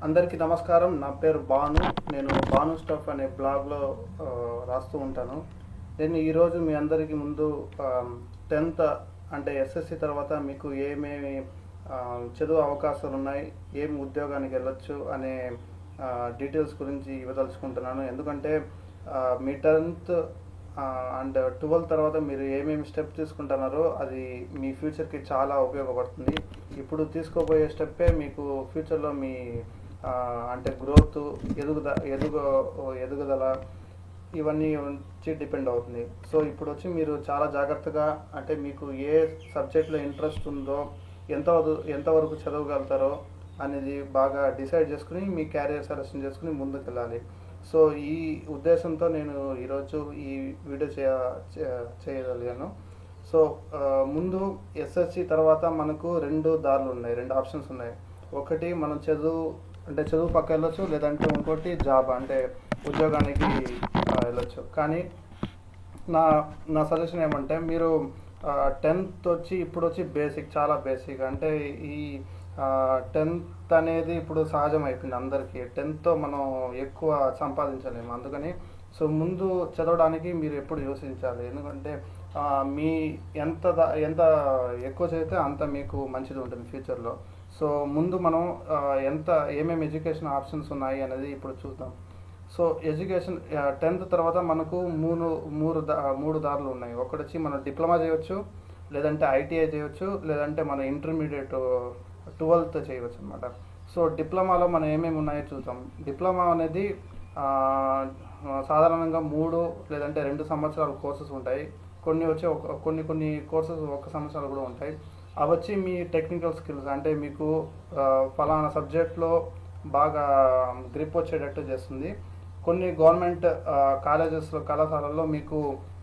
అందరికీ నమస్కారం. నా పేరు భాను. నేను భాను స్టఫ్ అనే బ్లాగ్లో రాస్తూ ఉంటాను. నేను ఈరోజు మీ అందరికీ ముందు 10th అంటే ఎస్ఎస్సి తర్వాత మీకు ఏమేమి చదువు అవకాశాలు ఉన్నాయి, ఏమి ఉద్యోగానికి వెళ్ళొచ్చు అనే డీటెయిల్స్ గురించి ఇవ్వదలుచుకుంటున్నాను. ఎందుకంటే మీ 10th అండ్ 12 తర్వాత మీరు ఏమేమి స్టెప్ తీసుకుంటున్నారో అది మీ ఫ్యూచర్కి చాలా ఉపయోగపడుతుంది. ఇప్పుడు తీసుకోబోయే స్టెప్పే మీకు ఫ్యూచర్లో మీ అంటే గ్రోత్, ఎదుగుదల ఇవన్నీ వచ్చి డిపెండ్ అవుతుంది. సో ఇప్పుడు వచ్చి మీరు చాలా జాగ్రత్తగా అంటే మీకు ఏ సబ్జెక్ట్లో ఇంట్రెస్ట్ ఉందో, ఎంతవరకు చదవగలుగుతారో అనేది బాగా డిసైడ్ చేసుకుని మీ క్యారియర్ సెలెక్షన్ చేసుకుని ముందుకు వెళ్ళాలి. సో ఈ ఉద్దేశంతో నేను ఈరోజు ఈ వీడియో చేయగలిగాను. సో ముందు ఎస్ఎస్సి తర్వాత మనకు రెండు దారులు ఉన్నాయి, రెండు ఆప్షన్స్ ఉన్నాయి. ఒకటి మనం చదువు పక్క వెళ్ళొచ్చు, లేదంటే ఇంకోటి జాబ్ అంటే ఉద్యోగానికి వెళ్ళొచ్చు. కానీ నా సజెషన్ ఏమంటే మీరు 10th వచ్చి ఇప్పుడు వచ్చి చాలా బేసిక్ అంటే ఈ 10th అనేది ఇప్పుడు సహజం అయిపోయింది అందరికీ. 10th మనం ఎక్కువ సంపాదించలేము. అందుకని సో ముందు చదవడానికి మీరు ఎప్పుడు యోచించాలి. ఎందుకంటే మీ ఎంత ఎక్కువ చదివితే అంత మీకు మంచిది ఉంటుంది ఫ్యూచర్లో. సో ముందు మనం ఏమేమి ఎడ్యుకేషన్ ఆప్షన్స్ ఉన్నాయి అనేది ఇప్పుడు చూద్దాం. సో ఎడ్యుకేషన్ 10th తర్వాత మనకు మూడు దారులు ఉన్నాయి. ఒకటి వచ్చి మనం డిప్లొమా చేయవచ్చు, లేదంటే ఐటీఐ చేయవచ్చు, లేదంటే మన ఇంటర్మీడియట్ 12th చేయవచ్చు అనమాట. సో డిప్లొమాలో మనం ఏమేమి ఉన్నాయో చూద్దాం. డిప్లొమా అనేది సాధారణంగా 3 లేదంటే 2 సంవత్సరాల కోర్సెస్ ఉంటాయి. కొన్ని కోర్సెస్ 1 సంవత్సరాలు కూడా ఉంటాయి. అవి వచ్చి మీ టెక్నికల్ స్కిల్స్ అంటే మీకు ఫలానా సబ్జెక్ట్లో బాగా గ్రిప్ వచ్చేటట్టు చేస్తుంది. కొన్ని గవర్నమెంట్ కళాశాలల్లో మీకు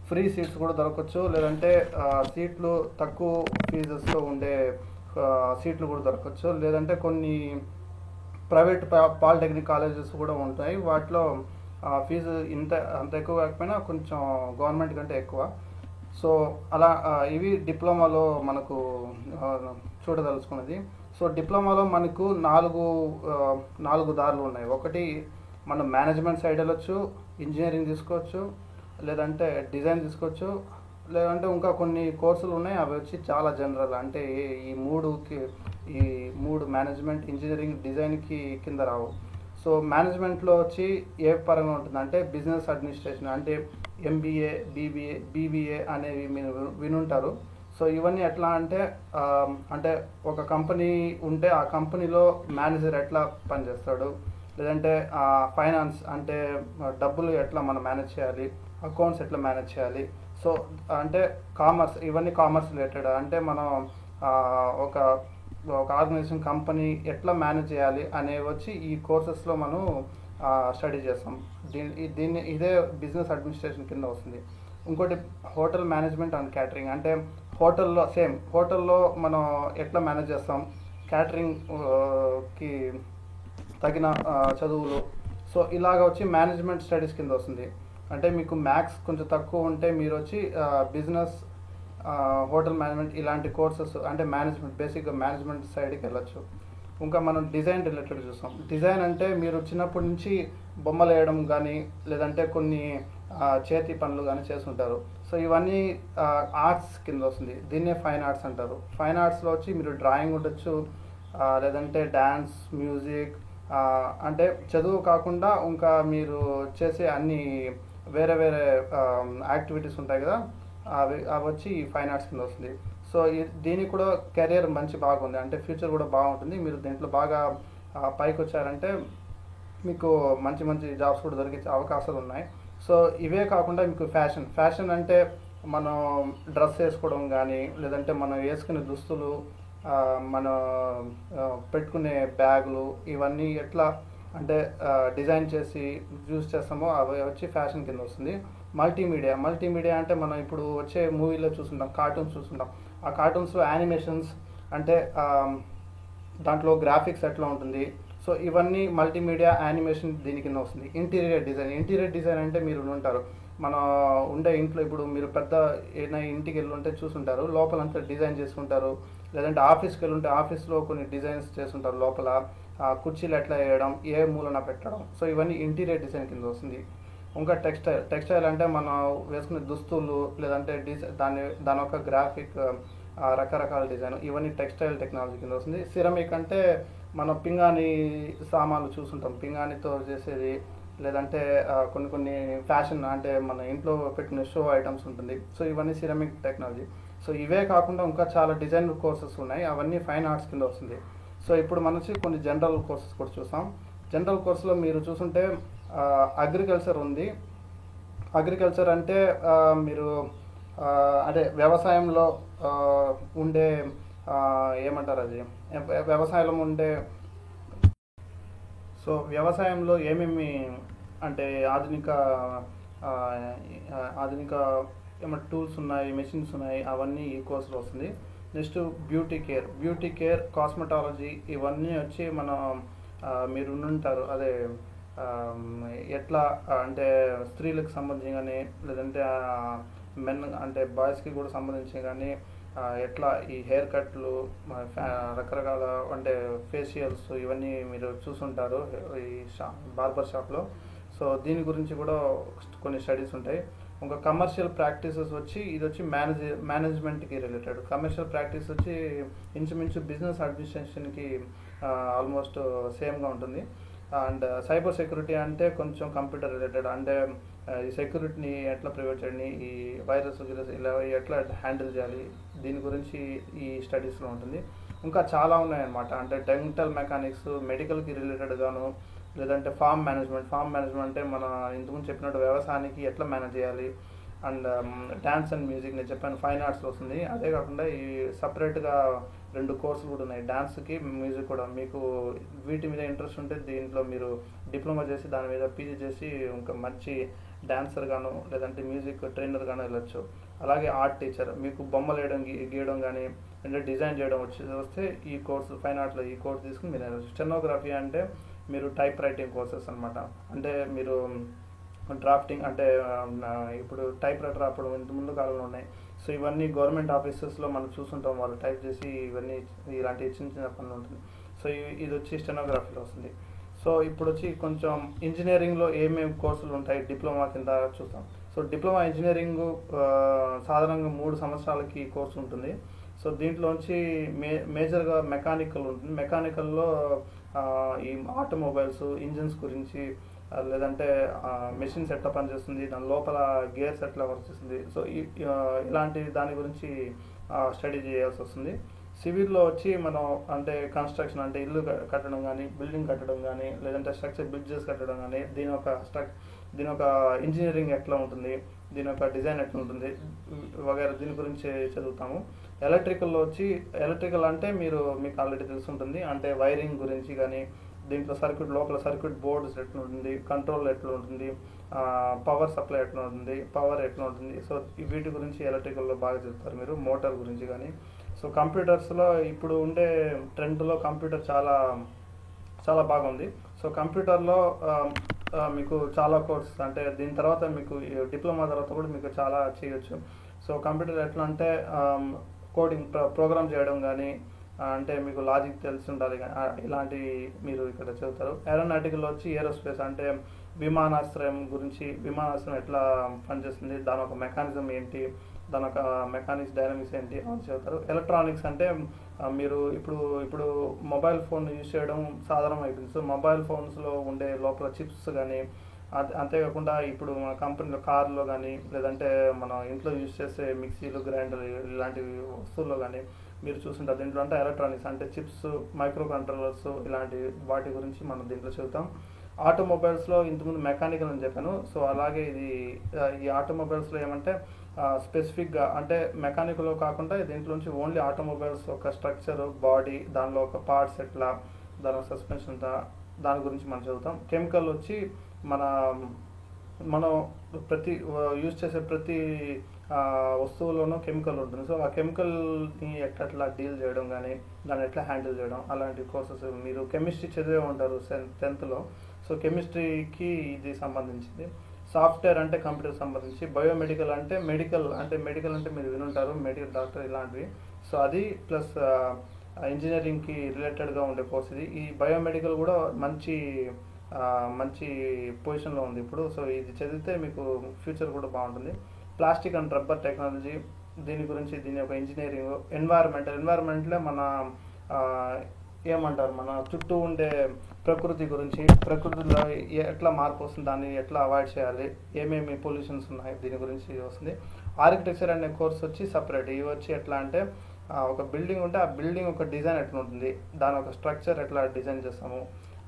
ఫ్రీ సీట్స్ కూడా దొరకవచ్చు, లేదంటే సీట్లు తక్కువ ఫీజెస్తో ఉండే సీట్లు కూడా దొరకవచ్చు. లేదంటే కొన్ని ప్రైవేట్ పాలిటెక్నిక్ కాలేజెస్ కూడా ఉంటాయి. వాటిలో ఫీజు అంత ఎక్కువ కాకపోయినా కొంచెం గవర్నమెంట్ కంటే ఎక్కువ. సో అలా ఇవి డిప్లొమాలో మనకు చూడదలుచుకున్నది. సో డిప్లొమాలో మనకు నాలుగు దారులు ఉన్నాయి. ఒకటి మనం మేనేజ్మెంట్ సైడ్ వెళ్ళొచ్చు, ఇంజనీరింగ్ తీసుకోవచ్చు, లేదంటే డిజైన్ తీసుకోవచ్చు, లేదంటే ఇంకా కొన్ని కోర్సులు ఉన్నాయి. అవి వచ్చి చాలా జనరల్ అంటే ఈ మూడు మేనేజ్మెంట్, ఇంజనీరింగ్, డిజైన్కి కింద రావు. సో మేనేజ్మెంట్లో వచ్చి ఏ పరంగా ఉంటుంది అంటే బిజినెస్ అడ్మినిస్ట్రేషన్ అంటే ఎంబీఏ, బీబీఏ అనేవి మీరు వినుంటారు. సో ఇవన్నీ ఎట్లా అంటే ఒక కంపెనీ ఉంటే ఆ కంపెనీలో మేనేజర్ ఎట్లా పనిచేస్తాడు, లేదంటే ఫైనాన్స్ అంటే డబ్బులు ఎట్లా మనం మేనేజ్ చేయాలి, అకౌంట్స్ ఎట్లా మేనేజ్ చేయాలి. సో అంటే ఇవన్నీ కామర్స్ రిలేటెడ్. అంటే మనం ఒక ఆర్గనైజేషన్, కంపెనీ ఎట్లా మేనేజ్ చేయాలి అనేవి వచ్చి ఈ కోర్సెస్లో మనం స్టడీ చేస్తాం. ఇదే బిజినెస్ అడ్మినిస్ట్రేషన్ కింద వస్తుంది. ఇంకోటి హోటల్ మేనేజ్మెంట్ అండ్ క్యాటరింగ్ అంటే హోటల్లో మనం ఎట్లా మేనేజ్ చేస్తాం, క్యాటరింగ్కి తగిన చదువులు. సో ఇలాగ వచ్చి మేనేజ్మెంట్ స్టడీస్ కింద వస్తుంది. అంటే మీకు మ్యాథ్స్ కొంచెం తక్కువ ఉంటే మీరు వచ్చి బిజినెస్, హోటల్ మేనేజ్మెంట్ ఇలాంటి కోర్సెస్ అంటే బేసిక్గా మేనేజ్మెంట్ సైడ్కి వెళ్ళొచ్చు. ఇంకా మనం డిజైన్ రిలేటెడ్ చూస్తాం. డిజైన్ అంటే మీరు చిన్నప్పటి నుంచి బొమ్మలు వేయడం కానీ, లేదంటే కొన్ని చేతి పనులు కానీ చేస్తుంటారు. సో ఇవన్నీ ఆర్ట్స్ కింద వస్తుంది. దీన్నే ఫైన్ ఆర్ట్స్ అంటారు. ఫైన్ ఆర్ట్స్లో వచ్చి మీరు డ్రాయింగ్ ఉండొచ్చు, లేదంటే డ్యాన్స్, మ్యూజిక్, అంటే చదువు కాకుండా ఇంకా మీరు చేసే అన్ని వేరే యాక్టివిటీస్ ఉంటాయి కదా, అవి వచ్చి ఫైన్ ఆర్ట్స్ కింద వస్తుంది. సో దీనికి కూడా కెరియర్ బాగుంది అంటే ఫ్యూచర్ కూడా బాగుంటుంది. మీరు దీంట్లో బాగా పైకి వచ్చారంటే మీకు మంచి జాబ్స్ కూడా దొరికే అవకాశాలు ఉన్నాయి. సో ఇవే కాకుండా మీకు ఫ్యాషన్ అంటే మనం డ్రెస్ వేసుకోవడం కానీ, లేదంటే మనం వేసుకునే దుస్తులు, మనం పెట్టుకునే బ్యాగులు, ఇవన్నీ ఎట్లా అంటే డిజైన్ చేసి యూజ్ చేస్తామో అవి వచ్చి ఫ్యాషన్ కింద వస్తుంది. మల్టీమీడియా అంటే మనం ఇప్పుడు వచ్చే మూవీలో కార్టూన్స్ చూస్తుంటాం. ఆ కార్టూన్స్లో యానిమేషన్స్ అంటే దాంట్లో గ్రాఫిక్స్ ఎట్లా ఉంటుంది. సో ఇవన్నీ మల్టీమీడియా యానిమేషన్ దీని కింద వస్తుంది. ఇంటీరియర్ డిజైన్ అంటే మీరు ఉంటారు మన ఉండే ఇంట్లో, ఇప్పుడు మీరు పెద్ద ఏదైనా ఇంటికి వెళ్ళి ఉంటే చూసుంటారు, లోపలంతా డిజైన్ చేసుకుంటారు. లేదంటే ఆఫీస్కి వెళ్ళి ఉంటే ఆఫీస్లో కొన్ని డిజైన్స్ చేస్తుంటారు లోపల. కుర్చీలు ఎట్లా వేయడం, ఏ మూలన పెట్టడం, సో ఇవన్నీ ఇంటీరియర్ డిజైన్ కింద వస్తుంది. ఇంకా టెక్స్టైల్ అంటే మనం వేసుకునే దుస్తులు, లేదంటే దాని యొక్క గ్రాఫిక్, రకరకాల డిజైన్, ఇవన్నీ టెక్స్టైల్ టెక్నాలజీ కింద వస్తుంది. సిరమిక్ అంటే మనం పింగాణి సామాన్లు చూస్తుంటాం, పింగాణితో చేసేది, లేదంటే కొన్ని ఫ్యాషన్ అంటే మన ఇంట్లో పెట్టిన షో ఐటమ్స్ ఉంటుంది. సో ఇవన్నీ సిరమిక్ టెక్నాలజీ. సో ఇవే కాకుండా ఇంకా చాలా డిజైన్ కోర్సెస్ ఉన్నాయి, అవన్నీ ఫైన్ ఆర్ట్స్ కింద వస్తుంది. సో ఇప్పుడు మనం కొన్ని జనరల్ కోర్సెస్ కూడా చూస్తాం. జనరల్ కోర్సులో మీరు చూసుంటే అగ్రికల్చర్ ఉంది. అగ్రికల్చర్ అంటే మీరు అదే వ్యవసాయంలో ఉండే ఏమంటారు అది, వ్యవసాయంలో ఉండే, సో వ్యవసాయంలో ఏమేమి అంటే ఆ, ఆధునిక ఏమైనా టూల్స్ ఉన్నాయి, మెషిన్స్ ఉన్నాయి, అవన్నీ ఈ కోర్సులో వస్తుంది. నెక్స్ట్ బ్యూటీ కేర్, కాస్మెటాలజీ, ఇవన్నీ వచ్చి మనం మీరు ఉంటారు అదే ఎట్లా అంటే స్త్రీలకు సంబంధించి కానీ, లేదంటే మెన్ అంటే బాయ్స్కి కూడా సంబంధించి కానీ ఎట్లా ఈ హెయిర్ కట్లు, రకరకాల అంటే ఫేషియల్స్, ఇవన్నీ మీరు చూసుంటారు ఈ బార్బర్ షాప్లో. సో దీని గురించి కూడా కొన్ని స్టడీస్ ఉంటాయి. ఇంకా కమర్షియల్ ప్రాక్టీసెస్ వచ్చి ఇది వచ్చి మేనేజ్మెంట్కి రిలేటెడ్. కమర్షియల్ ప్రాక్టీస్ వచ్చి ఇంచుమించు బిజినెస్ అడ్మినిస్ట్రేషన్కి ఆల్మోస్ట్ సేమ్గా ఉంటుంది. అండ్ సైబర్ సెక్యూరిటీ అంటే కొంచెం కంప్యూటర్ రిలేటెడ్, అంటే ఈ సెక్యూరిటీని ఎట్లా ప్రివెంట్ చేయండి, ఈ వైరస్ ఇలా ఎట్లా హ్యాండిల్ చేయాలి, దీని గురించి ఈ స్టడీస్లో ఉంటుంది. ఇంకా చాలా ఉన్నాయన్నమాట. అంటే డెంటల్ మెకానిక్స్, మెడికల్కి రిలేటెడ్గాను, లేదంటే ఫామ్ మేనేజ్మెంట్ అంటే మన ఇంతకుముందు చెప్పినట్టు వ్యవసాయానికి ఎట్లా మేనేజ్ చేయాలి. అండ్ డ్యాన్స్ అండ్ మ్యూజిక్ నేను చెప్పాను ఫైన్ ఆర్ట్స్ వస్తుంది. అదే కాకుండా ఈ సపరేట్గా 2 కోర్సులు కూడా ఉన్నాయి, డ్యాన్స్కి, మ్యూజిక్ కూడా. మీకు వీటి మీద ఇంట్రెస్ట్ ఉంటే దీంట్లో మీరు డిప్లొమా చేసి దాని మీద పీజీ చేసి ఇంకా మంచి డాన్సర్ గాను, లేదంటే మ్యూజిక్ ట్రైనర్ గాను వెళ్ళొచ్చు. అలాగే ఆర్ట్ టీచర్, మీకు బొమ్మలు వేయడం, గీయడం కానీ, అంటే డిజైన్ చేయడం వస్తే ఈ కోర్సు ఫైన్ ఆర్ట్లో ఈ కోర్సు తీసుకుని మీరు వెళ్ళచ్చు. స్టెనోగ్రఫీ అంటే మీరు టైప్ రైటింగ్ కోర్సెస్ అనమాట. అంటే మీరు డ్రాఫ్టింగ్ అంటే ఇప్పుడు టైప్ రైటర్ అప్పుడు ఇంత ముందు కాలంలో ఉన్నాయి. సో ఇవన్నీ గవర్నమెంట్ ఆఫీసెస్లో మనం చూస్తుంటాం, వాళ్ళు టైప్ చేసి ఇవన్నీ ఇలాంటి చిన్న పనులు ఉంటుంది. సో ఇది వచ్చి స్టెనోగ్రఫీలో వస్తుంది. సో ఇప్పుడు వచ్చి కొంచెం ఇంజనీరింగ్లో ఏమేమి కోర్సులు ఉంటాయి డిప్లొమా కింద చూస్తాం. సో డిప్లొమా ఇంజనీరింగ్ సాధారణంగా 3 సంవత్సరాలకి కోర్సు ఉంటుంది. సో దీంట్లోంచి మేజర్గా మెకానికల్ ఉంటుంది. మెకానికల్లో ఈ ఆటోమొబైల్స్, ఇంజిన్స్ గురించి, లేదంటే మెషిన్స్ ఎట్లా పనిచేస్తుంది, దాని లోపల గేర్స్ ఎట్లా వర్క్ చేస్తుంది, సో ఇలాంటి దాని గురించి స్టడీ చేయాల్సి వస్తుంది. సివిల్లో వచ్చి మనం అంటే కన్స్ట్రక్షన్ అంటే ఇల్లు కట్టడం కానీ, బిల్డింగ్ కట్టడం కానీ, లేదంటే స్ట్రక్చర్ బ్రిడ్జెస్ కట్టడం కానీ, దీని ఒక ఇంజనీరింగ్ ఎట్లా ఉంటుంది, దీని యొక్క డిజైన్ ఎట్లా ఉంటుంది వగైరా, దీని గురించి చదువుతాము. ఎలక్ట్రికల్ అంటే మీకు ఆల్రెడీ తెలుసుంటుంది, అంటే వైరింగ్ గురించి కానీ, దీంట్లో లోపల సర్క్యూట్ బోర్డ్స్ ఎట్లా ఉంటుంది, కంట్రోల్ ఎట్లా ఉంటుంది, పవర్ సప్లై ఎట్లా ఉంటుంది. సో వీటి గురించి ఎలక్ట్రికల్లో బాగా చెప్తారు మీరు. మోటార్ గురించి కానీ. సో కంప్యూటర్స్లో ఇప్పుడు ఉండే ట్రెండ్లో కంప్యూటర్ చాలా చాలా బాగుంది. సో కంప్యూటర్లో మీకు చాలా కోర్సెస్, అంటే దీని తర్వాత మీకు డిప్లొమా తర్వాత కూడా మీకు చాలా చేయొచ్చు. సో కంప్యూటర్ ఎట్లా అంటే కోడింగ్, ప్రోగ్రామ్ చేయడం కానీ, అంటే మీకు లాజిక్ తెలిసి ఉండాలి, ఇలాంటివి మీరు ఇక్కడ చదువుతారు. ఏరోనాటికల్లో వచ్చి ఏరోస్పేస్ అంటే విమానాశ్రయం ఎట్లా పనిచేస్తుంది, దాని ఒక మెకానిజం ఏంటి, దాని ఒక మెకానిక్స్ డైనమిక్స్ ఏంటి అని చదువుతారు. ఎలక్ట్రానిక్స్ అంటే మీరు ఇప్పుడు మొబైల్ ఫోన్ యూజ్ చేయడం సాధారణం అయిపోయింది. సో మొబైల్ ఫోన్స్లో ఉండే లోపల చిప్స్ కానీ, అంతేకాకుండా ఇప్పుడు మన కంపెనీలో కార్లో కానీ, లేదంటే మన ఇంట్లో యూజ్ చేసే మిక్సీలు, గ్రైండర్ ఇలాంటి వస్తువుల్లో కానీ మీరు చూస్తుంటారు. దీంట్లో అంటే ఎలక్ట్రానిక్స్ అంటే చిప్స్, మైక్రో కంట్రోలర్స్, ఇలాంటి వాటి గురించి మనం దీంట్లో చదువుతాం. ఆటోమొబైల్స్లో ఇంతకుముందు మెకానికల్ అని చెప్పాను. సో అలాగే ఈ ఆటోమొబైల్స్లో ఏమంటే స్పెసిఫిక్గా అంటే మెకానికల్లో కాకుండా దీంట్లోంచి ఓన్లీ ఆటోమొబైల్స్ ఒక స్ట్రక్చర్, బాడీ, దానిలో ఒక పార్ట్స్ ఎట్లా, దాని సస్పెన్షన్ దాని గురించి మనం చదువుతాం. కెమికల్ వచ్చి మనం యూజ్ చేసే ప్రతి వస్తువులోనూ కెమికల్ ఉంటుంది. సో ఆ కెమికల్ని ఎట్లా డీల్ చేయడం కానీ, దాన్ని ఎట్లా హ్యాండిల్ చేయడం, అలాంటి కోర్సెస్. మీరు కెమిస్ట్రీ చదివే ఉంటారు 10th. సో కెమిస్ట్రీకి ఇది సంబంధించింది. సాఫ్ట్వేర్ అంటే కంప్యూటర్ సంబంధించి. బయోమెడికల్ అంటే మెడికల్ అంటే మీరు వినుంటారు, మెడికల్ డాక్టర్ ఇలాంటివి. సో అది ప్లస్ ఇంజనీరింగ్కి రిలేటెడ్గా ఉండే కోర్స్ ఇది. ఈ బయోమెడికల్ కూడా మంచి ఆ, మంచి పొజిషన్లో ఉంది ఇప్పుడు. సో ఇది చదివితే మీకు ఫ్యూచర్ కూడా బాగుంటుంది. ప్లాస్టిక్ అండ్ రబ్బర్ టెక్నాలజీ, దీని గురించి, దీని యొక్క ఇంజనీరింగ్. ఎన్వైరన్మెంట్లో మన ఆ, ఏమంటారు, మన చుట్టూ ఉండే ప్రకృతి గురించి, ప్రకృతిలో ఎట్లా మార్పు వస్తుంది, దాన్ని ఎట్లా అవాయిడ్ చేయాలి, ఏమేమి పొల్యూషన్స్ ఉన్నాయి, దీని గురించి వస్తుంది. ఆర్కిటెక్చర్ అనే కోర్స్ వచ్చి సపరేట్. ఇవి వచ్చి ఎట్లా అంటే ఒక బిల్డింగ్ ఉంటే ఆ బిల్డింగ్ ఒక డిజైన్ ఎట్లా ఉంటుంది, దాని ఒక స్ట్రక్చర్ ఎట్లా డిజైన్ చేస్తాము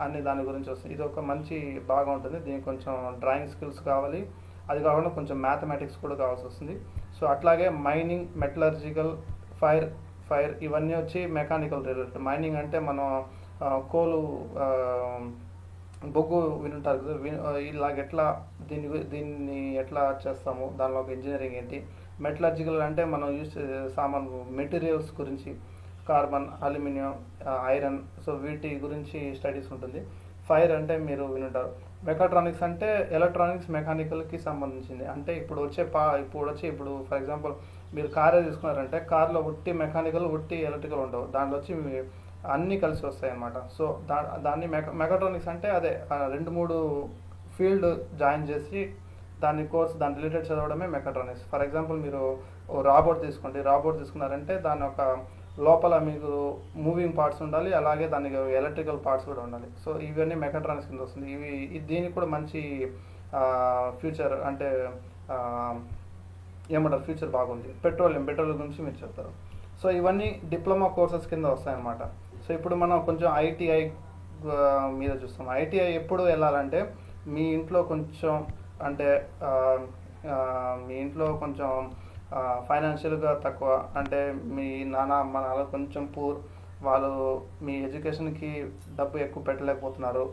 అన్ని దాని గురించి వస్తుంది. ఇది ఒక మంచి బాగా ఉంటుంది. దీనికి కొంచెం డ్రాయింగ్ స్కిల్స్ కావాలి, అది కాకుండా కొంచెం మ్యాథమెటిక్స్ కూడా కావాల్సి వస్తుంది. సో అట్లాగే మైనింగ్, మెటలర్జికల్, ఫైర్ ఇవన్నీ వచ్చి మెకానికల్ రిలేటెడ్. మైనింగ్ అంటే మనం కోలు, బొగ్గు వినుంటారు కదా, ఇలాగ ఎట్లా దీన్ని ఎట్లా చేస్తాము, దానిలో ఒక ఇంజనీరింగ్ ఏంటి. మెటలర్జికల్ అంటే మనం యూజ్ చేసే సామాను మెటీరియల్స్ గురించి, కార్బన్, అల్యూమినియం, ఐరన్, సో వీటి గురించి స్టడీస్ ఉంటుంది. ఫైర్ అంటే మీరు వినుంటారు. మెకాట్రానిక్స్ అంటే ఎలక్ట్రానిక్స్, మెకానికల్కి సంబంధించింది. అంటే ఇప్పుడు ఫర్ ఎగ్జాంపుల్ మీరు కారే తీసుకున్నారంటే కార్లో ఉట్టి మెకానికల్, ఉట్టి ఎలక్ట్రికల్ ఉండవు, దాంట్లో వచ్చి అన్నీ కలిసి వస్తాయి అన్నమాట. సో దాన్ని మెకాట్రానిక్స్ అంటే అదే 2-3 ఫీల్డ్ జాయిన్ చేసి దాని రిలేటెడ్ చదవడమే మెకాట్రానిక్స్. ఫర్ ఎగ్జాంపుల్ మీరు రాబోట్ తీసుకోండి, రాబోట్ తీసుకున్నారంటే దాని ఒక లోపల మీకు మూవింగ్ పార్ట్స్ ఉండాలి, అలాగే దానికి ఎలక్ట్రికల్ పార్ట్స్ కూడా ఉండాలి. సో ఇవన్నీ మెకాట్రానిక్స్ కింద వస్తుంది. దీనికి కూడా మంచి ఫ్యూచర్ అంటే ఏమంటారు, ఫ్యూచర్ బాగుంది. పెట్రోల్ గురించి మీరు చెప్తారు. సో ఇవన్నీ డిప్లొమా కోర్సెస్ కింద వస్తాయన్నమాట. సో ఇప్పుడు మనం కొంచెం ఐటీఐ మీద చూస్తాం. ఐటీఐ ఎప్పుడు వెళ్ళాలంటే మీ ఇంట్లో కొంచెం అంటే మీ ఇంట్లో కొంచెం ఫైనాన్షియల్గా తక్కువ, అంటే మీ నాన్న అమ్మ నాన్న కొంచెం పూర్, వాళ్ళు మీ ఎడ్యుకేషన్కి డబ్బు ఎక్కువ పెట్టలేకపోతున్నారు,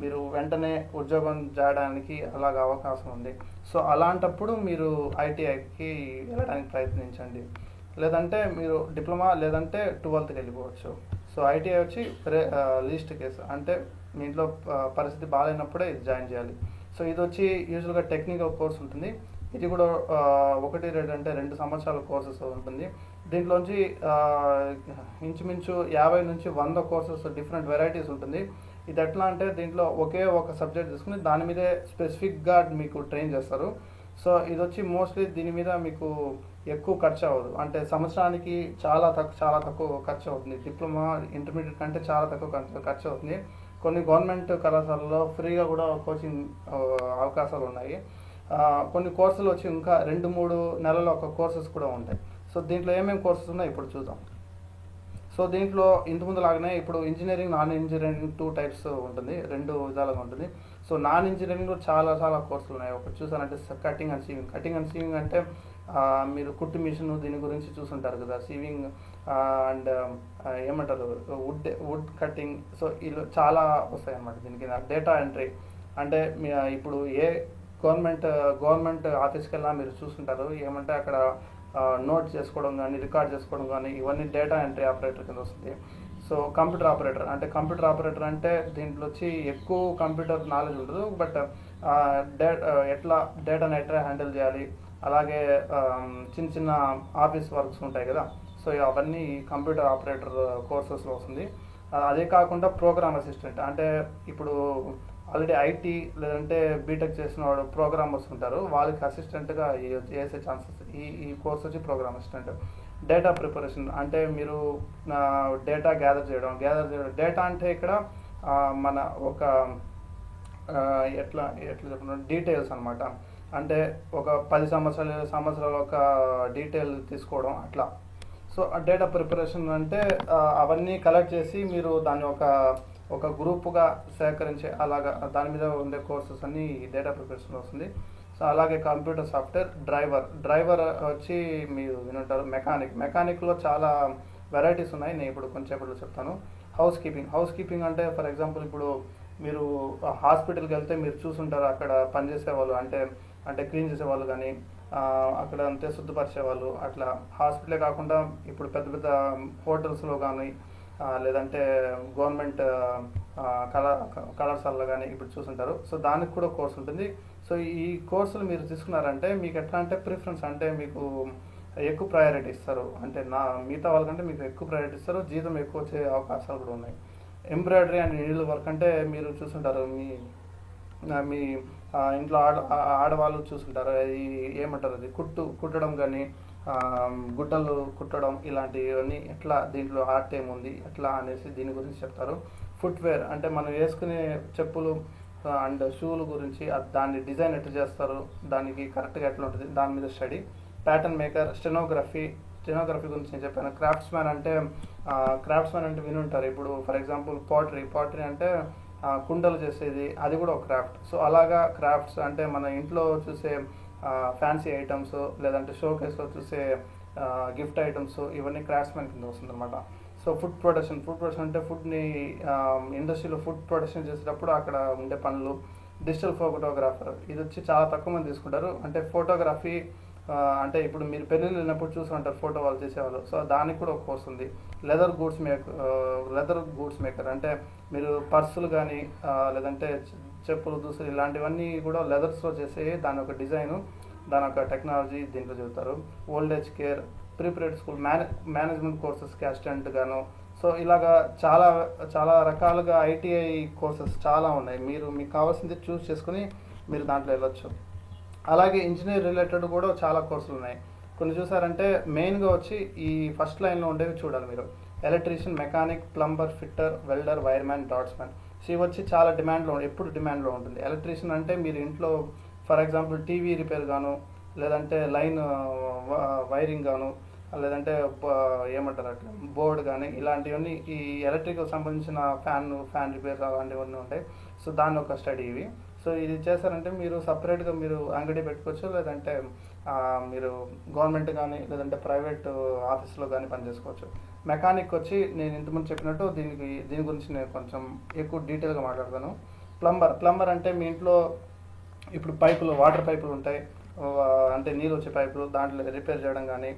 మీరు వెంటనే ఉద్యోగం చేయడానికి అలాగ అవకాశం ఉంది. సో అలాంటప్పుడు మీరు ఐటీఐకి వెళ్ళడానికి ప్రయత్నించండి. లేదంటే మీరు డిప్లొమా లేదంటే 12th వెళ్ళిపోవచ్చు. సో ఐటీఐ వచ్చి లీస్ట్ కేసు, అంటే మీ ఇంట్లో పరిస్థితి బాగాలేనప్పుడే ఇది జాయిన్ చేయాలి. సో ఇది వచ్చి యూజువల్గా టెక్నికల్ కోర్స్ ఉంటుంది. ఇది కూడా 2 సంవత్సరాల కోర్సెస్ ఉంటుంది. దీంట్లోంచి ఇంచుమించు 50 నుంచి 100 కోర్సెస్, డిఫరెంట్ వెరైటీస్ ఉంటుంది. ఇది ఎట్లా అంటే దీంట్లో ఒకే ఒక సబ్జెక్ట్ తీసుకుని దాని మీదే స్పెసిఫిక్గా మీకు ట్రైన్ చేస్తారు. సో ఇది వచ్చి మోస్ట్లీ దీని మీద మీకు ఎక్కువ ఖర్చు అవ్వదు, అంటే సంవత్సరానికి చాలా తక్కువ ఖర్చు అవుతుంది. డిప్లొమా, ఇంటర్మీడియట్ కంటే చాలా తక్కువ ఖర్చు అవుతుంది. కొన్ని గవర్నమెంట్ కళాశాలలో ఫ్రీగా కూడా కోచింగ్ అవకాశాలు ఉన్నాయి. కొన్ని కోర్సులు వచ్చి ఇంకా 2-3 నెలల ఒక కోర్సెస్ కూడా ఉంటాయి. సో దీంట్లో ఏమేమి కోర్సెస్ ఉన్నాయో ఇప్పుడు చూద్దాం. సో దీంట్లో ఇంతకుముందు లాగానే ఇప్పుడు ఇంజనీరింగ్, నాన్ ఇంజనీరింగ్ 2 టైప్స్ ఉంటుంది, 2 విధాలుగా ఉంటుంది. సో నాన్ ఇంజనీరింగ్లో చాలా కోర్సులు ఉన్నాయి. ఒకటి చూసానంటే కటింగ్ అండ్ సీవింగ్ అంటే మీరు కుట్టు మిషన్ దీని గురించి చూసుంటారు కదా, సీవింగ్ అండ్ ఏమంటారు వుడ్ కటింగ్. సో ఇలా చాలా వస్తాయి అన్నమాట. దీనికి డేటా ఎంట్రీ అంటే ఇప్పుడు ఏ గవర్నమెంట్ ఆఫీస్కి వెళ్ళినా మీరు చూస్తుంటారు, ఏమంటే అక్కడ నోట్ చేసుకోవడం కానీ, రికార్డ్ చేసుకోవడం కానీ, ఇవన్నీ డేటా ఎంట్రీ ఆపరేటర్ కింద వస్తుంది. సో కంప్యూటర్ ఆపరేటర్ అంటే దీంట్లో వచ్చి ఎక్కువ కంప్యూటర్ నాలెడ్జ్ ఉండదు, బట్ ఎట్లా డేటాను ఎట్లా హ్యాండిల్ చేయాలి, అలాగే చిన్న ఆఫీస్ వర్క్స్ ఉంటాయి కదా, సో అవన్నీ కంప్యూటర్ ఆపరేటర్ కోర్సెస్లో వస్తుంది. అదే కాకుండా ప్రోగ్రామ్ అసిస్టెంట్ అంటే ఇప్పుడు ఆల్రెడీ ఐటీ లేదంటే బీటెక్ చేసిన వాడు ప్రోగ్రామర్స్ ఉంటారు, వాళ్ళకి అసిస్టెంట్గా చేసే ఛాన్సెస్. ఈ కోర్స్ వచ్చి ప్రోగ్రామ్ అసిస్టెంట్. డేటా ప్రిపరేషన్ అంటే మీరు డేటా గ్యాదర్ చేయడం. డేటా అంటే ఇక్కడ మన ఒక ఎట్లా చెప్పిన డీటెయిల్స్ అనమాట. అంటే ఒక 10 సంవత్సరాల ఒక డీటెయిల్ తీసుకోవడం అట్లా. సో డేటా ప్రిపరేషన్ అంటే అవన్నీ కలెక్ట్ చేసి మీరు దాన్ని ఒక గ్రూప్గా సేకరించే అలాగా దాని మీద ఉండే కోర్సెస్ అన్నీ డేటా ప్రిపరేషన్ వస్తుంది. సో అలాగే కంప్యూటర్ సాఫ్ట్వేర్. డ్రైవర్ వచ్చి మీరు వినుంటారు. మెకానిక్లో చాలా వెరైటీస్ ఉన్నాయి, నేను ఇప్పుడు కొంచెంసేపట్లో చెప్తాను. హౌస్ కీపింగ్ అంటే ఫర్ ఎగ్జాంపుల్ ఇప్పుడు మీరు హాస్పిటల్కి వెళ్తే మీరు చూసుంటారు, అక్కడ పనిచేసే వాళ్ళు అంటే క్లీన్ చేసేవాళ్ళు కానీ, అక్కడ అంతే శుద్ధపరిచేవాళ్ళు అట్లా. హాస్పిటలే కాకుండా ఇప్పుడు పెద్ద హోటల్స్లో కానీ, లేదంటే గవర్నమెంట్ కళాశాలలో కానీ ఇప్పుడు చూసుంటారు. సో దానికి కూడా కోర్స్ ఉంటుంది. సో ఈ కోర్సులు మీరు తీసుకున్నారంటే మీకు ఎట్లా అంటే ప్రిఫరెన్స్, అంటే మీకు ఎక్కువ ప్రయారిటీ ఇస్తారు. అంటే మిగతా వాళ్ళకంటే మీకు ఎక్కువ ప్రయారిటీ ఇస్తారు, జీతం ఎక్కువ వచ్చే అవకాశాలు కూడా ఉన్నాయి. ఎంబ్రాయిడరీ అండ్ నీడిల్ వర్క్ అంటే మీరు చూసుంటారు, మీ ఇంట్లో ఆడవాళ్ళు చూసుంటారు, అది ఏమంటారు, అది కుట్టడం కానీ గుడ్డలు కుట్టడం ఇలాంటివన్నీ ఎట్లా దీంట్లో ఆర్ట్ ఏముంది ఎట్లా అనేసి దీని గురించి చెప్తారు. ఫుట్వేర్ అంటే మనం వేసుకునే చెప్పులు అండ్ షూల గురించి దాన్ని డిజైన్ ఎట్లా చేస్తారు, దానికి కరెక్ట్గా ఎట్లా ఉంటుంది దాని మీద స్టడీ. ప్యాటర్న్ మేకర్, స్టెనోగ్రఫీ గురించి నేను చెప్పాను. క్రాఫ్ట్స్మెన్ అంటే వినుంటారు. ఇప్పుడు ఫర్ ఎగ్జాంపుల్ పాటరీ అంటే కుండలు చేసేది, అది కూడా ఒక క్రాఫ్ట్. సో అలాగా క్రాఫ్ట్స్ అంటే మన ఇంట్లో చూసే ఫ్యాన్సీ ఐటమ్స్, లేదంటే షోకేస్లో చూసే గిఫ్ట్ ఐటమ్స్, ఇవన్నీ క్రాఫ్ట్స్మెన్ కింద వస్తుంది అనమాట. సో ఫుడ్ ప్రొడక్షన్ అంటే ఫుడ్ని ఇండస్ట్రీలో ఫుడ్ ప్రొడక్షన్ చేసేటప్పుడు అక్కడ ఉండే పనులు. డిజిటల్ ఫోటోగ్రాఫర్, ఇది వచ్చి చాలా తక్కువ మంది తీసుకుంటారు. అంటే ఫోటోగ్రఫీ అంటే ఇప్పుడు మీరు పెళ్ళిళ్ళు వెళ్ళినప్పుడు చూసి ఉంటారు ఫోటో వాళ్ళు చేసేవాళ్ళు. సో దానికి కూడా ఒక కోర్స్ ఉంది. లెదర్ గూడ్స్ మేకర్ అంటే మీరు పర్సులు కానీ లేదంటే చెప్పులు దుస్తులు ఇలాంటివన్నీ కూడా లెదర్స్లో చేసే దాని ఒక డిజైను, దాని ఒక టెక్నాలజీ దీంట్లో చెబుతారు. Old age care, private school, management కోర్సెస్కి అసిస్టెంట్ గాను. సో ఇలాగా చాలా చాలా రకాలుగా ఐటీఐ కోర్సెస్ చాలా ఉన్నాయి. మీకు కావాల్సింది చూస్ చేసుకుని మీరు దాంట్లో వెళ్ళొచ్చు. అలాగే ఇంజనీర్ రిలేటెడ్ కూడా చాలా కోర్సులు ఉన్నాయి. కొన్ని చూసారంటే మెయిన్గా వచ్చి ఈ ఫస్ట్ లైన్లో ఉండేవి చూడాలి మీరు. Electrician, mechanic, plumber, fitter, welder, wireman, డాట్స్మెన్. So ఇవి వచ్చి చాలా ఎప్పుడు డిమాండ్లో ఉంటుంది. ఎలక్ట్రీషియన్ అంటే మీరు ఇంట్లో ఫర్ ఎగ్జాంపుల్ టీవీ రిపేర్ గాను, లేదంటే లైన్ వైరింగ్ గాను, లేదంటే ఏమంటారు అట్లా బోర్డ్ కానీ ఇలాంటివన్నీ ఈ ఎలక్ట్రికల్ సంబంధించిన ఫ్యాన్ రిపేర్ అలాంటివన్నీ ఉంటాయి. సో దాని ఒక స్టడీ ఇవి. సో ఇది చేశారంటే మీరు సపరేట్గా మీరు అంగడి పెట్టుకోవచ్చు, లేదంటే మీరు గవర్నమెంట్ కానీ లేదంటే ప్రైవేట్ ఆఫీస్లో కానీ పనిచేసుకోవచ్చు. మెకానిక్ వచ్చి నేను ఇంతకుముందు చెప్పినట్టు దీని గురించి నేను కొంచెం ఎక్కువ డీటెయిల్గా మాట్లాడతాను. ప్లంబర్ అంటే మీ ఇంట్లో ఇప్పుడు వాటర్ పైపులు ఉంటాయి, అంటే నీళ్ళు వచ్చే పైపులు, దాంట్లో రిపేర్ చేయడం కానీ,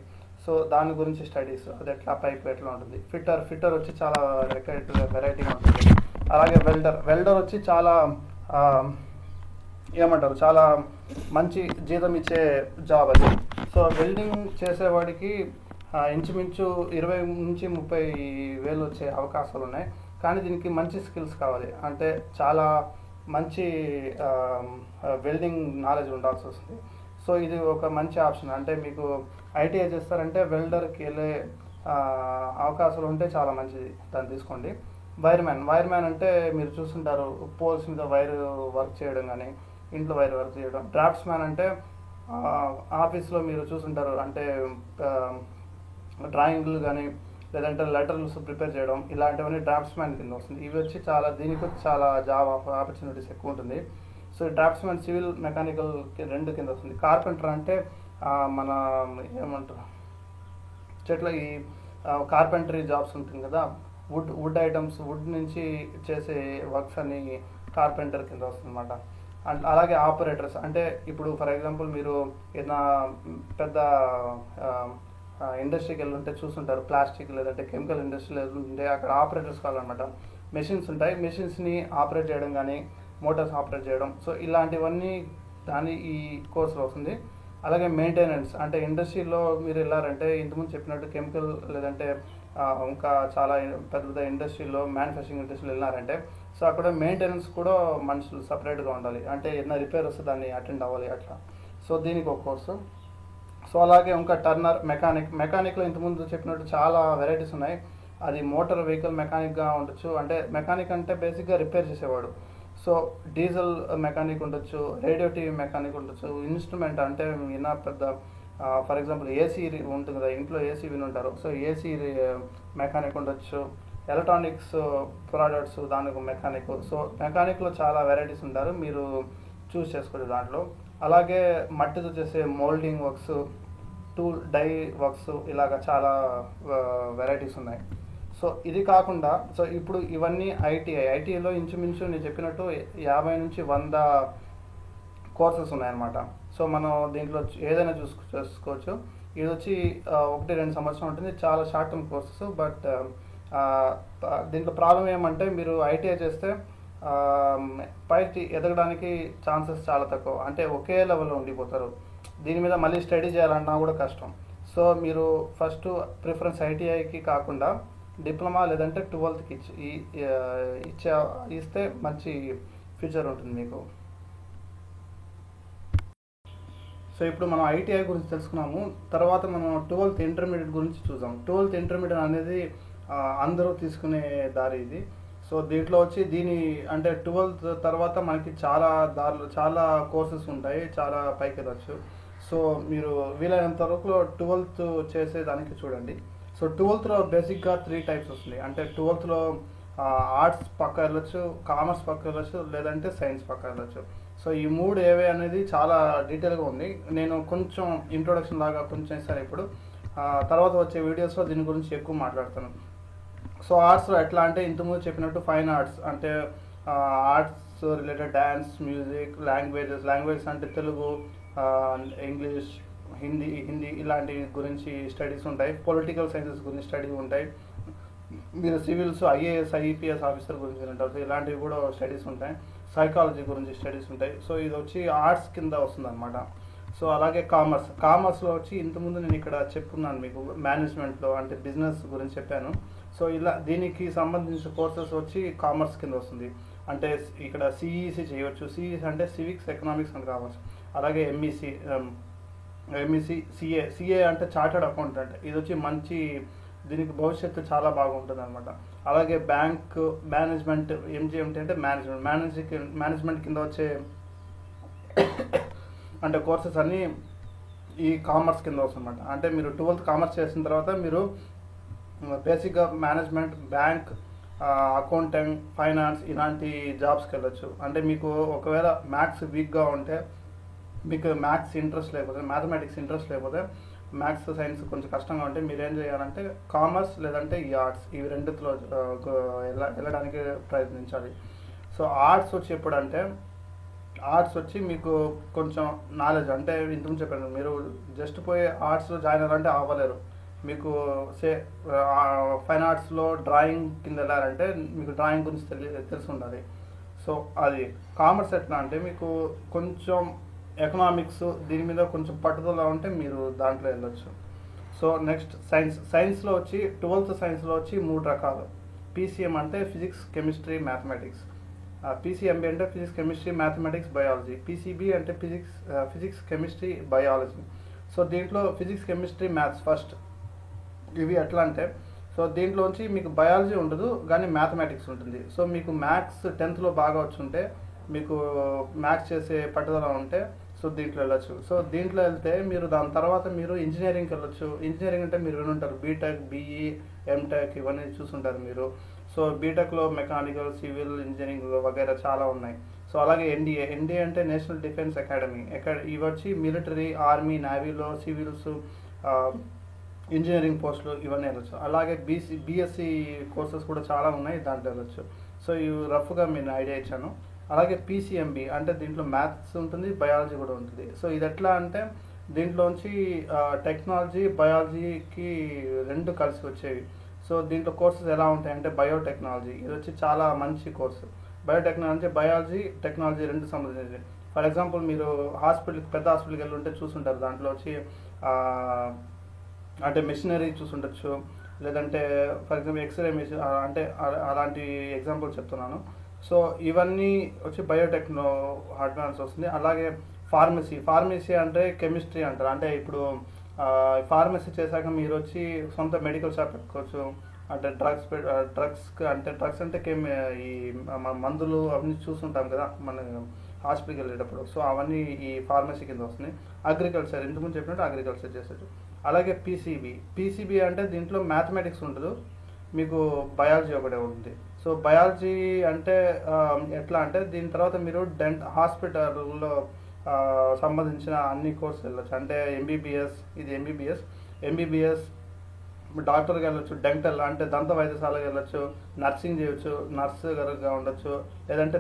సో దాని గురించి స్టడీస్, అది పైప్ ఎట్లా ఉంటుంది. ఫిట్టర్ వచ్చి చాలా వెరైటీగా ఉంటుంది. అలాగే వెల్డర్ వచ్చి చాలా చాలా మంచి జీతం ఇచ్చే జాబ్ అది. సో వెల్డింగ్ చేసేవాడికి ఇంచుమించు 20 నుంచి 30 వేలు వచ్చే అవకాశాలు ఉన్నాయి. కానీ దీనికి మంచి స్కిల్స్ కావాలి, అంటే చాలా మంచి వెల్డింగ్ నాలెడ్జ్ ఉండాల్సి వస్తుంది. సో ఇది ఒక మంచి ఆప్షన్. అంటే మీకు ఐటీఐ చేస్తారంటే వెల్డర్కి వెళ్ళే అవకాశాలు ఉంటే చాలా మంచిది, దాన్ని తీసుకోండి. వైర్మ్యాన్ అంటే మీరు చూస్తుంటారు పోల్స్ మీద వైర్ వర్క్ చేయడం కానీ, ఇంట్లో వైర్ వర్క్ చేయడం. డ్రాఫ్ట్స్మ్యాన్ అంటే ఆఫీస్లో మీరు చూస్తుంటారు, అంటే డ్రాయింగ్లు కానీ లేదంటే లెటర్స్ ప్రిపేర్ చేయడం, ఇలాంటివన్నీ డ్రాఫ్ట్స్మ్యాన్ కింద వస్తుంది. ఇవి వచ్చి దీనికి చాలా జాబ్ ఆపర్చునిటీస్ ఎక్కువ ఉంటుంది. సో డ్రాఫ్ట్స్మ్యాన్ సివిల్ మెకానికల్ రెండు కింద వస్తుంది. కార్పెంటర్ అంటే మన ఏమంటారు ఈ కార్పెంటరీ జాబ్స్ ఉంటుంది కదా, వుడ్ ఐటమ్స్, వుడ్ నుంచి చేసే వర్క్స్ అని కార్పెంటర్ కింద వస్తుంది అనమాట. అండ్ అలాగే ఆపరేటర్స్ అంటే ఇప్పుడు ఫర్ ఎగ్జాంపుల్ మీరు ఏదైనా పెద్ద ఇండస్ట్రీకి వెళ్ళి ఉంటే చూస్తుంటారు, ప్లాస్టిక్ లేదంటే కెమికల్ ఇండస్ట్రీలో ఉంటే అక్కడ ఆపరేటర్స్ కావాలన్నమాట. మెషిన్స్ ఉంటాయి, మెషిన్స్ని ఆపరేట్ చేయడం కానీ, మోటార్స్ ఆపరేట్ చేయడం, సో ఇలాంటివన్నీ ఈ కోర్సులో వస్తుంది. అలాగే మెయింటెనెన్స్ అంటే ఇండస్ట్రీలో మీరు వెళ్ళారంటే ఇంతకుముందు చెప్పినట్టు కెమికల్ లేదంటే ఇంకా చాలా పెద్ద ఇండస్ట్రీలో మ్యానుఫ్యాక్చరింగ్ ఇండస్ట్రీలో వెళ్ళారంటే సో అక్కడ మెయింటెనెన్స్ కూడా మనుషులు సపరేట్గా ఉండాలి, అంటే ఏదైనా రిపేర్ వస్తే దాన్ని అటెండ్ అవ్వాలి అట్లా. సో దీనికి ఒక కోర్సు. సో అలాగే ఇంకా టర్నర్, మెకానిక్లో ఇంతకుముందు చెప్పినట్టు చాలా వెరైటీస్ ఉన్నాయి. అది మోటార్ వెహికల్ మెకానిక్గా ఉండొచ్చు, అంటే మెకానిక్ అంటే బేసిక్గా రిపేర్ చేసేవాడు. సో డీజిల్ మెకానిక్ ఉండొచ్చు, రేడియో టీవీ మెకానిక్ ఉండొచ్చు, ఇన్స్ట్రుమెంట్ అంటే వినా పెద్ద ఫర్ ఎగ్జాంపుల్ ఏసీ ఉంటుంది కదా, ఇంట్లో ఏసీ వినుంటారు, సో ఏసీ మెకానిక్ ఉండొచ్చు. ఎలక్ట్రానిక్స్ ప్రోడక్ట్స్ దానికి మెకానిక్. సో మెకానిక్లో చాలా వెరైటీస్ ఉంటారు, మీరు చూస్ చేసుకోవచ్చు దాంట్లో. అలాగే మట్టితో చేసే మోల్డింగ్ వర్క్స్, డై వర్క్స్, ఇలాగ చాలా వెరైటీస్ ఉన్నాయి. సో ఇది కాకుండా సో ఇప్పుడు ఇవన్నీ ఐటీఐలో ఇంచుమించు నేను చెప్పినట్టు 50 నుంచి 100 కోర్సెస్ ఉన్నాయన్నమాట. సో మనం దీంట్లో ఏదైనా చూసుకోవచ్చు. ఇది వచ్చి 1-2 సంవత్సరం ఉంటుంది, చాలా షార్ట్ టర్మ్ కోర్సెస్. బట్ దీంట్లో ప్రాబ్లం ఏమంటే మీరు ఐటీఐ చేస్తే పైకి ఎదగడానికి ఛాన్సెస్ చాలా తక్కువ, అంటే ఒకే లెవెల్లో ఉండిపోతారు. దీని మీద మళ్ళీ స్టడీ చేయాలన్నా కూడా కష్టం. సో మీరు ఫస్ట్ ప్రిఫరెన్స్ ఐటీఐకి కాకుండా డిప్లొమా లేదంటే 12th ఇస్తే మంచి ఫ్యూచర్ ఉంటుంది మీకు. సో ఇప్పుడు మనం ఐటీఐ గురించి తెలుసుకున్నాము. తర్వాత మనం 12th ఇంటర్మీడియట్ గురించి చూద్దాం. 12th ఇంటర్మీడియట్ అనేది అందరూ తీసుకునే దారి ఇది. సో దీంట్లో వచ్చి అంటే 12th తర్వాత మనకి చాలా కోర్సెస్ ఉంటాయి, చాలా పైకి వెళ్ళచ్చు. సో మీరు వీలైనంత వరకు 12th చేసేదానికి చూడండి. సో 12thలో బేసిక్గా 3 టైప్స్ వస్తుంది. అంటే 12thలో ఆర్ట్స్ పక్క వెళ్ళొచ్చు, కామర్స్ పక్క వెళ్ళొచ్చు, లేదంటే సైన్స్ పక్క వెళ్ళొచ్చు. సో ఈ 3 ఏవే అనేది చాలా డీటెయిల్గా ఉంది. నేను కొంచెం ఇంట్రొడక్షన్ లాగా కొంచెం ఇస్తాను ఇప్పుడు. తర్వాత వచ్చే వీడియోస్లో దీని గురించి ఎక్కువ మాట్లాడతాను. సో ఆర్ట్స్లో ఎట్లా అంటే ఇంతకుముందు చెప్పినట్టు ఫైన్ ఆర్ట్స్ అంటే arts related dance, music, languages అంటే తెలుగు, ఇంగ్లీష్, హిందీ ఇలాంటి గురించి స్టడీస్ ఉంటాయి. పొలిటికల్ సైన్సెస్ గురించి స్టడీస్ ఉంటాయి. మీరు సివిల్స్, ఐఏఎస్, ఐపీఎస్ ఆఫీసర్ గురించి ఉంటారు, ఇలాంటివి కూడా స్టడీస్ ఉంటాయి. సైకాలజీ గురించి స్టడీస్ ఉంటాయి. సో ఇది వచ్చి ఆర్ట్స్ కింద వస్తుంది అనమాట. సో అలాగే కామర్స్లో వచ్చి ఇంతకుముందు నేను ఇక్కడ చెప్పుకున్నాను మీకు, మేనేజ్మెంట్లో అంటే బిజినెస్ గురించి చెప్పాను. సో ఇలా దీనికి సంబంధించిన కోర్సెస్ వచ్చి కామర్స్ కింద వస్తుంది. అంటే ఇక్కడ సిఈసి చేయవచ్చు. సిఈసి అంటే సివిక్స్, ఎకనామిక్స్ అని కావచ్చు. అలాగే ఎంఈసి, సిఏ అంటే చార్టర్డ్ అకౌంటెంట్. ఇది వచ్చి మంచి, దీనికి భవిష్యత్తు చాలా బాగుంటుంది అనమాట. అలాగే బ్యాంక్ మేనేజ్మెంట్, ఎంజిఎంటీ అంటే మేనేజ్మెంట్ కింద వచ్చే అంటే కోర్సెస్ అన్నీ ఈ కామర్స్ కింద వస్తుందన్నమాట. అంటే మీరు 12th కామర్స్ చేసిన తర్వాత మీరు బేసిక్గా మేనేజ్మెంట్, బ్యాంక్, అకౌంటింగ్, ఫైనాన్స్ ఇలాంటి జాబ్స్కి వెళ్ళొచ్చు. అంటే మీకు ఒకవేళ మ్యాథ్స్ వీక్గా ఉంటే, మీకు మ్యాథ్స్ ఇంట్రెస్ట్ లేకపోతే, మ్యాథమెటిక్స్ ఇంట్రెస్ట్ లేకపోతే, మ్యాథ్స్ సైన్స్ కొంచెం కష్టంగా ఉంటే మీరు ఏం చేయాలంటే కామర్స్ లేదంటే ఈ ఆర్ట్స్, ఇవి రెండిట్లో వెళ్ళడానికి ప్రయత్నించాలి. సో ఆర్ట్స్ వచ్చి ఎప్పుడంటే ఆర్ట్స్ వచ్చి మీకు కొంచెం నాలెడ్జ్, అంటే ఇంతకుముందు చెప్పాను, మీరు జస్ట్ పోయి ఆర్ట్స్లో జాయిన్ అవ్వాలంటే అవ్వలేరు. మీకు ఫైన్ ఆర్ట్స్లో డ్రాయింగ్ కింద వెళ్ళారంటే మీకు డ్రాయింగ్ గురించి తెలిసి ఉండాలి. సో అది కామర్స్ ఎట్లా అంటే మీకు కొంచెం ఎకనామిక్స్ దీని మీద కొంచెం పట్టుదల ఉంటే మీరు దాంట్లో వెళ్ళొచ్చు. సో నెక్స్ట్ సైన్స్లో వచ్చి 12th సైన్స్లో వచ్చి 3 రకాలు. పీసీఎం అంటే ఫిజిక్స్, కెమిస్ట్రీ, మ్యాథమెటిక్స్. పీసీఎంబీ అంటే physics, chemistry, mathematics, biology. PCB అంటే ఫిజిక్స్, కెమిస్ట్రీ, బయాలజీ. సో దీంట్లో ఫిజిక్స్, కెమిస్ట్రీ, మ్యాథ్స్ ఫస్ట్. ఇవి ఎట్లా అంటే, సో దీంట్లోంచి మీకు బయాలజీ ఉండదు కానీ మ్యాథమెటిక్స్ ఉంటుంది. సో మీకు మ్యాథ్స్ 10thలో బాగా వచ్చుంటే, మీకు మ్యాథ్స్ చేసే పట్టుదల ఉంటే సో దీంట్లో వెళ్ళొచ్చు. సో దీంట్లో వెళ్తే మీరు దాని తర్వాత మీరు ఇంజనీరింగ్కి వెళ్ళొచ్చు. ఇంజనీరింగ్ అంటే మీరు వినుంటారు, బీటెక్, బీఈ, ఎంటెక్ ఇవన్నీ చూసుంటారు మీరు. సో బీటెక్లో మెకానికల్, సివిల్ ఇంజనీరింగ్ వగైరా చాలా ఉన్నాయి. సో అలాగే ఎన్డీఏ అంటే నేషనల్ డిఫెన్స్ అకాడమీ. ఇవి వచ్చి మిలిటరీ, ఆర్మీ, నేవీలో సివిల్స్, ఇంజనీరింగ్ పోస్టులు ఇవన్నీ వెళ్ళొచ్చు. అలాగే బీఎస్సీ కోర్సెస్ కూడా చాలా ఉన్నాయి, దాంట్లో వెళ్ళొచ్చు. సో ఇవి రఫ్గా నేను ఐడియా ఇచ్చాను. అలాగే పీసీఎంబీ అంటే దీంట్లో మ్యాథ్స్ ఉంటుంది, బయాలజీ కూడా ఉంటుంది. సో ఇది ఎట్లా అంటే దీంట్లోంచి టెక్నాలజీ, బయాలజీకి 2 కలిసి వచ్చేవి. సో దీంట్లో కోర్సెస్ ఎలా ఉంటాయి అంటే బయోటెక్నాలజీ, ఇది వచ్చి చాలా మంచి కోర్సు. బయోటెక్నాలజీ, బయాలజీ, టెక్నాలజీ 2 సంబంధించింది. ఫర్ ఎగ్జాంపుల్ మీరు పెద్ద హాస్పిటల్కి వెళ్ళి ఉంటే చూసుంటారు, దాంట్లో వచ్చి అంటే మెషినరీ చూసుండొచ్చు, లేదంటే ఫర్ ఎగ్జాంపుల్ ఎక్స్రే మెషిన్, అంటే అలాంటి ఎగ్జాంపుల్ చెప్తున్నాను. సో ఇవన్నీ వచ్చి బయోటెక్నో అడ్వాన్స్ వస్తుంది. అలాగే ఫార్మసీ అంటే కెమిస్ట్రీ అంటారు. అంటే ఇప్పుడు ఫార్మసీ చేశాక మీరు వచ్చి సొంత మెడికల్ షాప్ పెట్టుకోవచ్చు. అంటే డ్రగ్స్ అంటే ఈ మందులు అవన్నీ చూస్తుంటాం కదా మన హాస్పిటల్కి వెళ్ళేటప్పుడు. సో అవన్నీ ఈ ఫార్మసీ కింద వస్తుంది. అగ్రికల్చర్, ఇంతకుముందు చెప్పినట్టు అగ్రికల్చర్ చేసేది. అలాగే పీసీబీ అంటే దీంట్లో మ్యాథమెటిక్స్ ఉండదు, మీకు బయాలజీ ఒకటే ఉంటుంది. సో బయాలజీ అంటే ఎట్లా అంటే దీని తర్వాత మీరు హాస్పిటల్లో సంబంధించిన అన్ని కోర్సులు వెళ్ళొచ్చు. అంటే ఎంబీబీఎస్ డాక్టర్గా వెళ్ళొచ్చు, డెంటల్ అంటే దంత వైద్యశాలకు వెళ్ళొచ్చు, నర్సింగ్ చేయొచ్చు, నర్సుగా ఉండొచ్చు. లేదంటే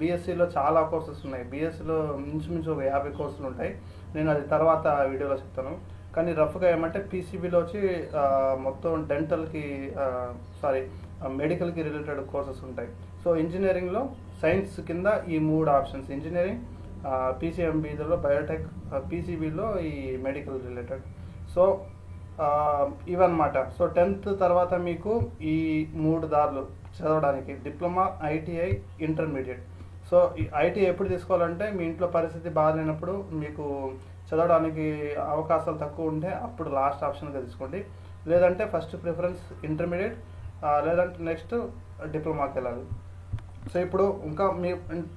బీఎస్సీలో చాలా కోర్సెస్ ఉన్నాయి. బీఎస్సీలో ఇంచుమించు ఒక 50 కోర్సులు ఉంటాయి. నేను అది తర్వాత వీడియోలో చెప్తాను. కానీ రఫ్గా ఏమంటే పీసీబీలో వచ్చి మొత్తం మెడికల్కి రిలేటెడ్ కోర్సెస్ ఉంటాయి. సో ఇంజనీరింగ్లో సైన్స్ కింద ఈ 3 ఆప్షన్స్: ఇంజనీరింగ్, పీసీఎంబీలో బయోటెక్, పీసీబీలో ఈ మెడికల్ రిలేటెడ్. సో ఇవన్నమాట. సో 10th తర్వాత మీకు ఈ 3 దారులు చదవడానికి: డిప్లొమా, ఐటీఐ, ఇంటర్మీడియట్. సో ఈ ఐటీఐ ఎప్పుడు తీసుకోవాలంటే మీ ఇంట్లో పరిస్థితి బాగాలేనప్పుడు, మీకు చదవడానికి అవకాశాలు తక్కువ ఉంటే అప్పుడు లాస్ట్ ఆప్షన్గా తీసుకోండి. లేదంటే ఫస్ట్ ప్రిఫరెన్స్ ఇంటర్మీడియట్, లేదంటే నెక్స్ట్ డిప్లొమాకి వెళ్ళాలి. సో ఇప్పుడు ఇంకా మీ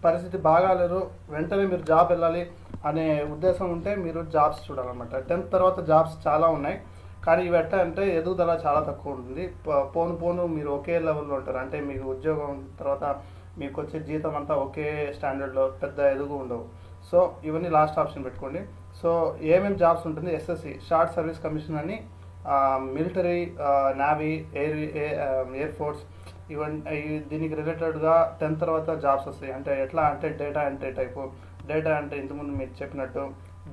పరిస్థితి బాగాలేదు, వెంటనే మీరు జాబ్ వెళ్ళాలి అనే ఉద్దేశం ఉంటే మీరు జాబ్స్ చూడాలన్నమాట. 10th తర్వాత జాబ్స్ చాలా ఉన్నాయి, కానీ ఇవి ఎట్లా అంటే ఎదుగుదల చాలా తక్కువ ఉంటుంది. పోను పోను మీరు ఒకే లెవెల్లో ఉంటారు. అంటే మీకు ఉద్యోగం తర్వాత మీకు వచ్చే జీతం అంతా ఒకే స్టాండర్డ్లో, పెద్ద ఎదుగు ఉండవు. సో ఇవన్నీ లాస్ట్ ఆప్షన్ పెట్టుకోండి. సో ఏమేమి జాబ్స్ ఉంటుంది: ఎస్ఎస్సి, షార్ట్ సర్వీస్ కమిషన్ అని, మిలిటరీ, నేవీ, ఎయిర్ ఫోర్స్, ఇవన్నీ దీనికి రిలేటెడ్గా 10th తర్వాత జాబ్స్ వస్తాయి. అంటే ఎట్లా అంటే డేటా ఎంట్రీ టైపు. డేటా అంటే ఇంతకుముందు మీరు చెప్పినట్టు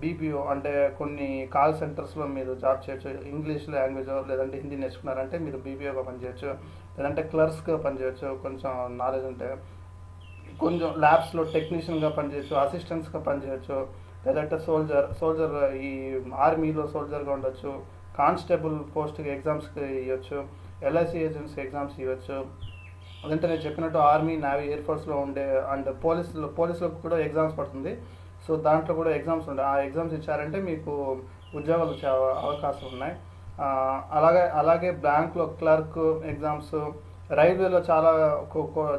బీపీఓ, అంటే కొన్ని కాల్ సెంటర్స్లో మీరు జాబ్ చేయొచ్చు. ఇంగ్లీష్ లాంగ్వేజ్ లేదంటే హిందీ నేర్చుకున్నారంటే మీరు బీపీఓగా పనిచేయచ్చు, లేదంటే క్లర్క్స్గా పనిచేయచ్చు కొంచెం నాలెడ్జ్ ఉంటే. కొంచెం ల్యాబ్స్లో టెక్నీషియన్గా పనిచేయచ్చు, అసిస్టెంట్స్గా పనిచేయచ్చు, లేదంటే సోల్జర్ ఈ ఆర్మీలో సోల్జర్గా ఉండొచ్చు, కానిస్టేబుల్ పోస్ట్కి ఎగ్జామ్స్కి ఇవ్వచ్చు, ఎల్ఐసి ఏజెన్సీ ఎగ్జామ్స్ ఇవ్వచ్చు. అదంటే నేను చెప్పినట్టు ఆర్మీ, నేవీ, ఎయిర్ ఫోర్స్లో ఉండే అండ్ పోలీసులకు కూడా ఎగ్జామ్స్ పడుతుంది. సో దాంట్లో కూడా ఎగ్జామ్స్ ఉంటాయి. ఆ ఎగ్జామ్స్ ఇచ్చారంటే మీకు ఉద్యోగాలు వచ్చే అవకాశం ఉన్నాయి. అలాగే బ్యాంక్లో క్లర్క్ ఎగ్జామ్స్, రైల్వేలో చాలా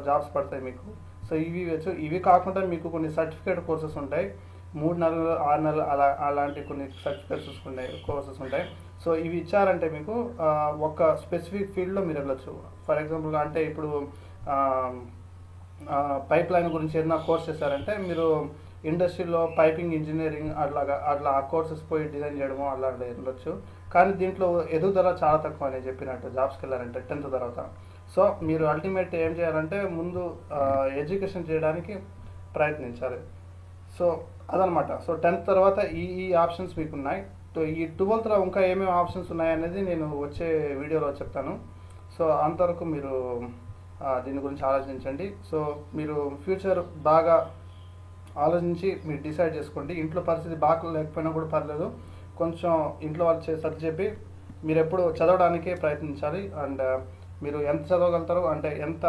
జాబ్స్ పడతాయి మీకు. సో ఇవి కాకుండా మీకు కొన్ని సర్టిఫికేట్ కోర్సెస్ ఉంటాయి. 3 నెలలు, 6 నెలలు అలాంటి కొన్ని సర్టిఫికేట్స్ కోర్సెస్ ఉంటాయి. సో ఇవి ఇచ్చారంటే మీకు ఒక స్పెసిఫిక్ ఫీల్డ్లో మీరు వెళ్ళొచ్చు. ఫర్ ఎగ్జాంపుల్గా అంటే ఇప్పుడు పైప్ లైన్ గురించి ఏదైనా కోర్స్ చేశారంటే మీరు ఇండస్ట్రీలో పైపింగ్ ఇంజనీరింగ్ అట్లా ఆ కోర్సెస్ పోయి డిజైన్ చేయడము అలాంటి వెళ్ళొచ్చు. కానీ దీంట్లో ఎదుగుదల చాలా తక్కువ అని చెప్పినట్టు జాబ్స్కి వెళ్ళారంటే 10th తర్వాత. సో మీరు అల్టిమేట్ ఏం చేయాలంటే ముందు ఎడ్యుకేషన్ చేయడానికి ప్రయత్నించాలి. సో అదనమాట. సో 10th తర్వాత ఈ ఆప్షన్స్ మీకు ఉన్నాయి. ఈ 12thలో ఇంకా ఏమేమి ఆప్షన్స్ ఉన్నాయనేది నేను వచ్చే వీడియోలో చెప్తాను. సో అంతవరకు మీరు దీని గురించి ఆలోచించండి. సో మీరు ఫ్యూచర్ బాగా ఆలోచించి మీరు డిసైడ్ చేసుకోండి. ఇంట్లో పరిస్థితి బాగా లేకపోయినా కూడా పర్లేదు, కొంచెం ఇంట్లో వాళ్ళు సర్ది చెప్పి మీరు ఎప్పుడు చదవడానికే ప్రయత్నించాలి. అండ్ మీరు ఎంత చదవగలుగుతారో, అంటే ఎంత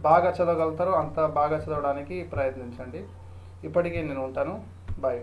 బాగా చదవగలుగుతారో అంత బాగా చదవడానికి ప్రయత్నించండి. ఇప్పటికీ నేను ఉంటాను. బాయ్.